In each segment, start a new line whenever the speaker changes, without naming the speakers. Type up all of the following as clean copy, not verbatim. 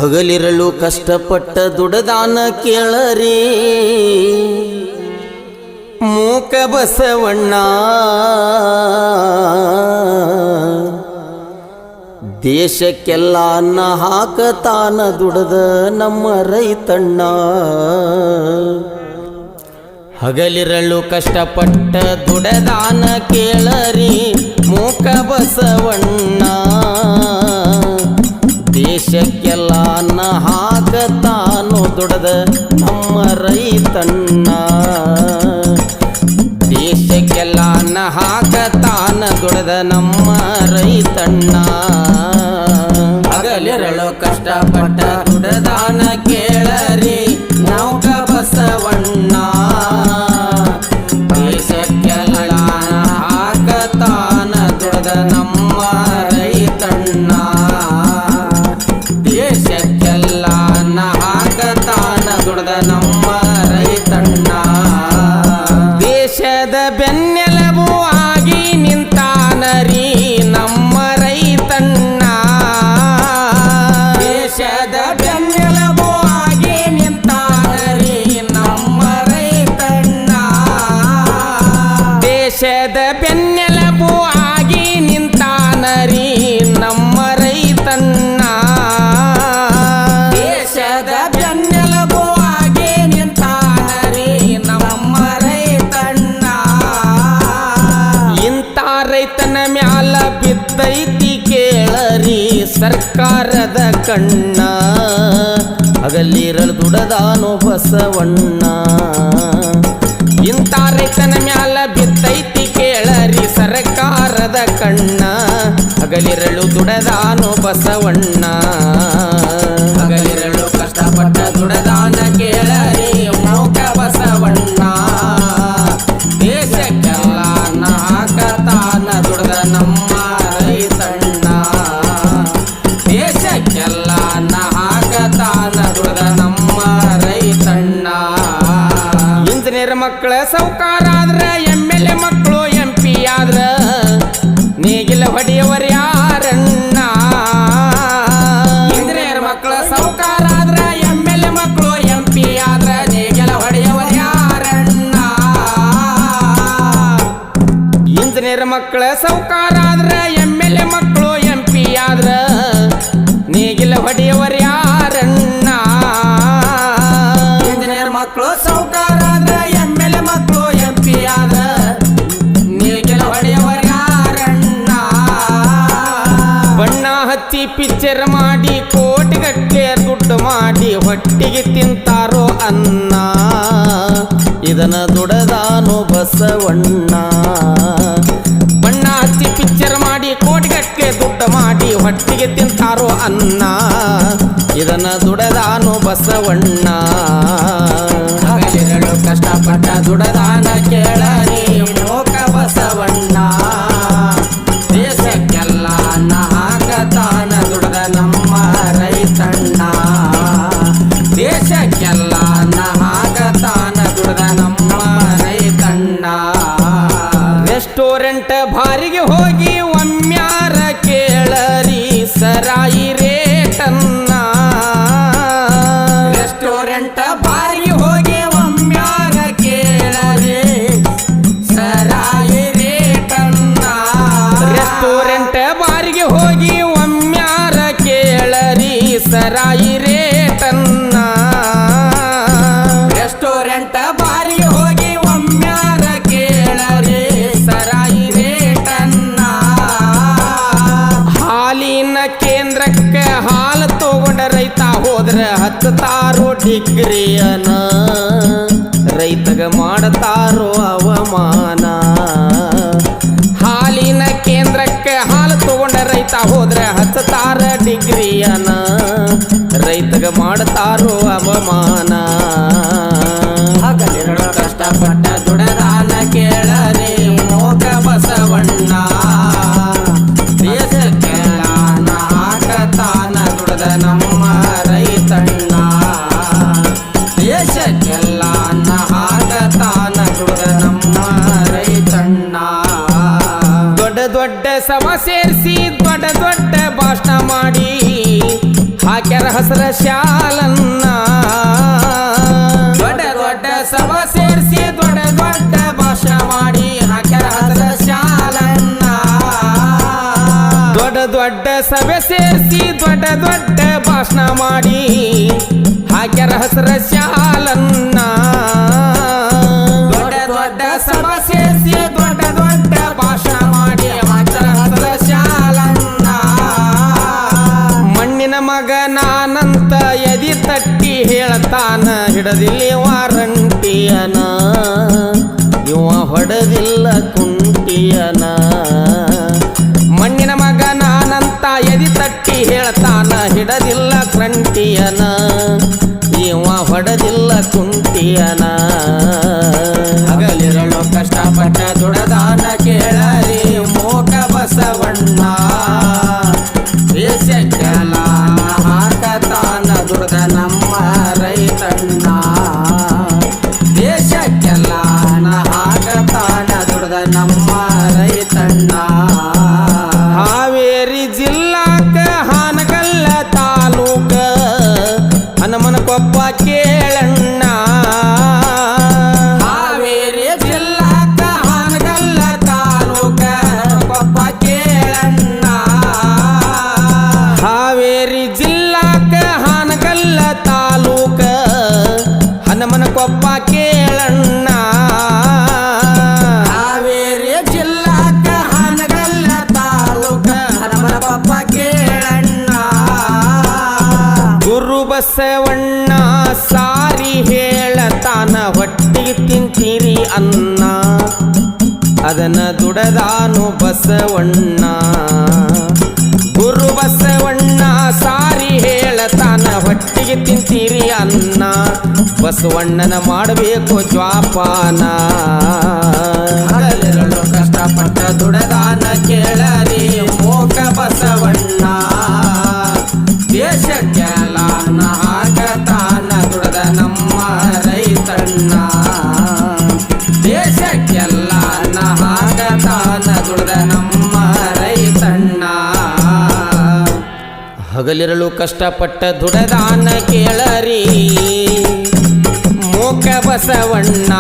ಹಗಲಿರಲು ಕಷ್ಟಪಟ್ಟ ದುಡದಾನ ಕೇಳರಿ ಮೂಕ ಬಸವಣ್ಣ. ದೇಶಕ್ಕೆಲ್ಲ ಅನ್ನ ಹಾಕತಾನ ದುಡದ ನಮ್ಮ ರೈತಣ್ಣ. ಹಗಲಿರಲು ಕಷ್ಟಪಟ್ಟ ದುಡದಾನ ಕೇಳರಿ ಮೂಕ ಬಸವಣ್ಣ. ದೇಶಕ್ಕೆಲ್ಲ ಅನ್ನ ಹಾಕತಾನು ದುಡದ ನಮ್ಮ ರೈತಣ್ಣ. ದೇಶಕ್ಕೆಲ್ಲ ಅನ್ನ ಹಾಕತಾನ ದುಡದ ನಮ್ಮ ರೈತಣ್ಣ. ಹಗಲಿರಲು ಕಷ್ಟಪಟ್ಟ ದುಡದಾನ ಕೇಳರಿ ನೌಕ ಬಸವಣ್ಣ. ದೇಶಕ್ಕೆಲ್ಲ ಹಾಕತಾನ ದುಡದ ನಮ್ಮ ರೈತಣ್ಣ. ದೇಶಕ್ಕೆಲ್ಲ ಹಾಕತಾನ ದುಡದ ನಮ್ಮ ರೈತಣ್ಣ. ದೇಶದ ಬೆನ್ನೆಲುಬು ಆಗಿ ನಿಂತಾನರಿ ನಮ್ಮ ರೈತಣ್ಣ. ದೇಶದ ಬೆನ್ನೆಲುಬು ಆಗಿ ನಿಂತಾನರಿ ನಮ್ಮ ರೈತಣ್ಣ. ದೇಶದ ಬೆನ್ನೆಲುಬು ಆಗಿ ನಿಂತಾನರಿ ನಮ್ಮ ರೈತಣ್ಣ. ದೇಶದ ಬೆನ್ನೆಲುಬು ಆಗಿ ನಿಂತಾನರಿ ನಮ್ಮ ರೈತಣ್ಣ. ಇಂಥ ರೈತನ ಮ್ಯಾಲ ಬಿದ್ದೈತಿ ಕೇಳರಿ ಸರ್ಕಾರದ ಕಣ್ಣ. ಹಗಲಿರಲು ದುಡದಾನೋ ಬಸವಣ್ಣ. ಇಂಥ ರೈತನ ಮ್ಯಾಲ ಬಿದ್ದೈತಿ ಕೇಳರಿ ಸರ್ಕಾರದ ಕಣ್ಣ. ಹಗಲಿರಲು ದುಡದಾನೋ ಬಸವಣ್ಣ. ಹಗಲಿರಲು ಕಷ್ಟಪಟ್ಟ ದುಡದಾನ ಕೇಳರಿ ಮೌಕ ಬಸವಣ್ಣ. ದೇಶಕ್ಕೆಲ್ಲ ಹಾಕತಾನ ದುಡದ ನಮ್ಮ ರೈತಣ್ಣ. ದೇಶಕ್ಕೆಲ್ಲ ಹಾಕತಾನ ದುಡದ ನಮ್ಮ ರೈತಣ್ಣ. ಇಂಜಿನಿಯರ್ ಮಕ್ಕಳ ಸೌಕಾರಾದ್ರ MLA ಮಕ್ಕಳು MP ಆದ್ರ ನೇಗಿಲ ಹೊಡೆಯವರ ಯಾರಣ್ಣ. ಇಂಜಿನಿಯರ್ ಮಕ್ಕಳ ಸೌಕಾರಾದ್ರ MLA ಮಕ್ಕಳು MP ಆದ್ರ ನೇಗಿಲ ಹೊಡೆಯವರ ಯಾರಣ್ಣ. ಇಂಜಿನಿಯರ್ ಮಕ್ಕಳ ಸೌಕಾರಾದ್ರ MLA ಮಕ್ಕಳು MP ಆದ್ರ ನೇಗಿಲ ಹೊಡೆಯವರ ಯಾರಣ್ಣ. ಇಂಜಿನಿಯರ್ ಮಕ್ಕಳು ಸೌಕಾರಾದ್ರ MLA ಮಕ್ಕಳು MP ಆದ್ರ ನೇಗಿಲ ಹೊಡೆಯವರ ಯಾರಣ್ಣ. ಬಣ್ಣ ಹಚ್ಚಿ ಪಿಕ್ಚರ್ ಮಾಡಿ ಕೋಟಿಗಟ್ಟಲೆ ದುಡ್ಡು ಮಾಡಿ ಹೊಟ್ಟಿಗೆ ತಿಂತಾರೋ ಅನ್ನ. ಇದನ್ನ ದುಡದಾನೋ ಬಸವಣ್ಣ. ಬಣ್ಣ ಹಚ್ಚಿ ಪಿಕ್ಚರ್ ಮಾಡಿ ಕೋಟಿಗಟ್ಟಲೆ ದುಡ್ಡು ಮಾಡಿ ಹೊಟ್ಟಿಗೆ ತಿಂತಾರೋ ಅನ್ನ. ಇದನ್ನ ದುಡದಾನೋ ಬಸವಣ್ಣ. ಹಗಲಿರಲು ಕಷ್ಟಪಟ್ಟ ದುಡದಾನ ಕೇಳರಿ ಮೋಕ ಬಸವಣ್ಣ. ದೇಶಕ್ಕೆಲ್ಲ ಅನ್ನ ಹಾಕತಾನ ದುಡದ ನಮ್ಮ ರೈತಣ್ಣ. ದೇಶಕ್ಕೆಲ್ಲ ಅನ್ನ ಹಾಕತಾನ ದುಡದ ನಮ್ಮ ರೈತಣ್ಣ. ರೆಸ್ಟೋರೆಂಟ್ ಬಾರಿಗೆ ಹೋಗಿ ಒಮ್ಮ್ಯಾರ ಕೇಳರಿ ಸರಾಯಿ ರೇಟನ್ನ. ರೆಸ್ಟೋರೆಂಟ್ ಬಾರಿಗೆ ಹೋಗಿ ಒಮ್ಮ್ಯಾರ ಕೇಳರಿ ಸರಾಯಿ ರೇಟನ್ನ. ರೆಸ್ಟೋರೆಂಟ್ ಬಾರಿಗೆ ಹೋಗಿ ಒಮ್ಮ್ಯಾರ ಕೇಳರಿ ಸರಾಯಿ ರೇಟನ್ನ. ರೆಸ್ಟೋರೆಂಟ್ ಬಾರಿಗೆ ಹೋಗಿ ಒಮ್ಮ್ಯಾರ ಕೇಳರಿ ಸರಾಯಿ ರೇಟನ್ನ. ಹಾಲಿನ ಕೇಂದ್ರಕ್ಕೆ ಹಾಲು ತಗೊಂಡ ರೈತ ಹೋದ್ರ ಹತ್ತಾರೋ ಡಿಗ್ರಿಯನ. ರೈತಗ ಮಾಡತಾರೋ ಅವಮಾನ. ಹಾಲಿನ ಕೇಂದ್ರಕ್ಕೆ ಹಾಲು ತಗೊಂಡ ರೈತ ಹೋದ್ರ ಹತ್ತಾರ ಡಿಗ್ರಿಯನ. ರೈತಗ ಮಾಡತಾರೋ ಅವಮಾನ. ಹಗಲಿರಲು ಕಷ್ಟಪಟ್ಟ ದುಡದಾನ ಕೇಳರಿ ಮೋಕ ಬಸವಣ್ಣ. ದೇಶಕ್ಕೆಲ್ಲ ಹಾಕತಾನ ದುಡದ ನಮ್ಮ ರೈತಣ್ಣ. ದೇಶಕ್ಕೆಲ್ಲ ಹಾಕತಾನ ದುಡದ ನಮ್ಮ ರೈತಣ್ಣ. ದೊಡ್ಡ ದೊಡ್ಡ ಸಭಾ ಸೇರಿಸಿ ದೊಡ್ಡ ದೊಡ್ಡ ಭಾಷಣ ಮಾಡಿ ಹಾಕ್ಯಾರ ಹಸರ ಶಾಲನ್ನ ದೊಡ್ಡ ದೊಡ್ಡ ಸಭಾ ಸೇರಿಸಿ ದೊಡ್ಡ ದೊಡ್ಡ ಭಾಷಣ ಮಾಡಿ ಹಾಕ್ಯಾರ ಹಸರ ಶಾಲನ್ನ ದೊಡ್ಡ ದೊಡ್ಡ ಸಭೆ ಸೇರಿಸಿ ದೊಡ್ಡ ದೊಡ್ಡ ಭಾಷಣ ಮಾಡಿ ಹಾಕ್ಯಾರ ಹಸರ ಶಾಲನ್ನ ದೊಡ್ಡ ದೊಡ್ಡ ಸಭಾ ಸೇರಿಸಿ ದೊಡ್ಡ ದೊಡ್ಡ ಭಾಷಣ ಮಾಡಿ ಹಾಕ್ಯಾರ ಹಸರ ಶಾಲನ್ನ ಮಣ್ಣಿನ ಮಗನಾನಂತ ಎದಿ ತಟ್ಟಿ ಹೇಳ್ತಾನ ಹಿಡದಿಲ್ಲಿ ವಾರಂಟಿಯನ ಇವ ಹೊಡೆದಿಲ್ಲ ಕುಂಟಿಯನ ಮಣ್ಣಿನ ಮಗನಾನಂತ ಎದಿ ತಟ್ಟಿ ಹೇಳ್ತಾನ ಹಿಡದಿಲ್ಲ ಕ್ರಂಟಿಯನ ಇವ ಹೊಡೆದಿಲ್ಲ ಕುಂಟಿಯನ ಹಗಲಿರಲು ಕಷ್ಟಪಟ್ಟ ದುಡದಾನ ಕೇಳರಿ ಮೋಕ ಬಸವಣ್ಣ ದೇಶಕ್ಕೆಲ್ಲ ಹಾಕತಾನ ದುಡ್ದ ನಮ್ಮ ರೈತಣ್ಣ ದೇಶಕ್ಕೆಲ್ಲ ಹಾಕತಾನ ದುಡ್ದ ನಮ್ಮ ರೈತಣ್ಣ ಹಾವೇರಿ ಜಿಲ್ಲಾಕ ಹಾನಗಲ್ಲ ತಾಲೂಕ ಹನುಮನಕೊಪ್ಪ ಕೇಳಣ್ಣ ಹಾವೇರಿ ಜಿಲ್ಲಾಕ ಹಾನಗಲ್ಲ ತಾಲೂಕ ಹನುಮನಕೊಪ್ಪ ಕೇಳಣ್ಣ ಹಾವೇರಿ ಜಿಲ್ಲಾಕ ಹಾನಗಲ್ಲ ತಾಲೂಕ ಹನುಮನಕೊಪ್ಪ ಕೇಳಣ್ಣ ಹಾವೇರಿ ಜಿಲ್ಲಾಕ ಹಾನಗಲ್ಲ ತಾಲೂಕ ಹನುಮನಕೊಪ್ಪ ಕೇಳಣ್ಣ ಗುರು ಬಸವಣ್ಣ ಸಾರಿ ಹೇಳತಾನ ಹೊಟ್ಟಿಗೆ ತಿಂತೀರಿ ಅನ್ನ ಅದನ್ನ ದುಡದಾನು ಬಸವಣ್ಣ ಗುರು ಬಸವಣ್ಣ ಸಾರಿ ಹೇಳತಾನ ಹೊಟ್ಟಿಗೆ ತಿಂತೀರಿ ಅನ್ನ ಬಸವಣ್ಣನ ಮಾಡಬೇಕು ಜ್ವಾಪಾನ ಹಗಲಿರಲು ಕಷ್ಟಪಟ್ಟ ದುಡದಾನ ಕೇಳರಿ ಮೋಕ ಬಸವಣ್ಣ ದೇಶಕ್ಕೆಲ್ಲ ಹಾಕತಾನ ದುಡದ ನಮ್ಮ ರೈತಣ್ಣ ದೇಶಕ್ಕೆಲ್ಲ ಹಾಕತಾನ ದುಡದ ನಮ್ಮ ರೈತಣ್ಣ ಹಗಲಿರಲು ಕಷ್ಟಪಟ್ಟ ದುಡದಾನ ಕೇಳರಿ ಮೋಕ ಬಸವಣ್ಣ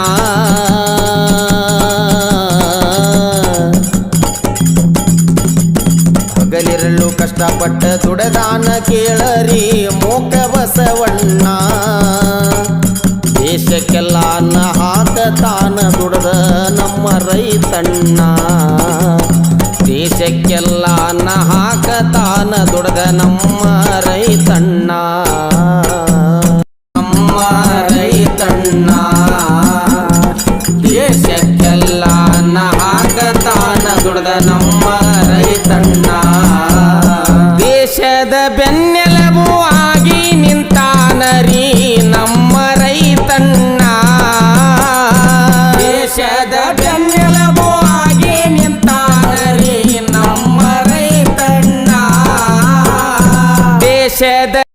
ಹಗಲಿರಲು ಕಷ್ಟಪಟ್ಟ ದುಡದಾನ ಕೇಳರಿ ಮೋಕ ಬಸವಣ್ಣ ದೇಶಕ್ಕೆಲ್ಲ ಹಾಕತಾನ ದುಡದ ನಮ್ಮ ರೈತಣ್ಣ ದೇಶಕ್ಕೆಲ್ಲ ಹಾಕತಾನ ದುಡದ ನಮ್ಮ ರೈತಣ್ಣ ನಮ್ಮ ರೈತಣ್ಣ ದೇಶಕ್ಕೆಲ್ಲ ಹಾಕತಾನ ದುಡದ ನಮ್ಮ ರೈತಣ್ಣ ದೇಶದ ಬೆನ್ನೆಲುಬು ಆಗಿ ನಿಂತಾನರಿ ನಮ್ಮ ರೈತಣ್ಣ ದೇಶದ ಬೆನ್ನೆಲುಬು ಆಗಿ ನಿಂತಾನರಿ ನಮ್ಮ ರೈತಣ್ಣ ದೇಶದ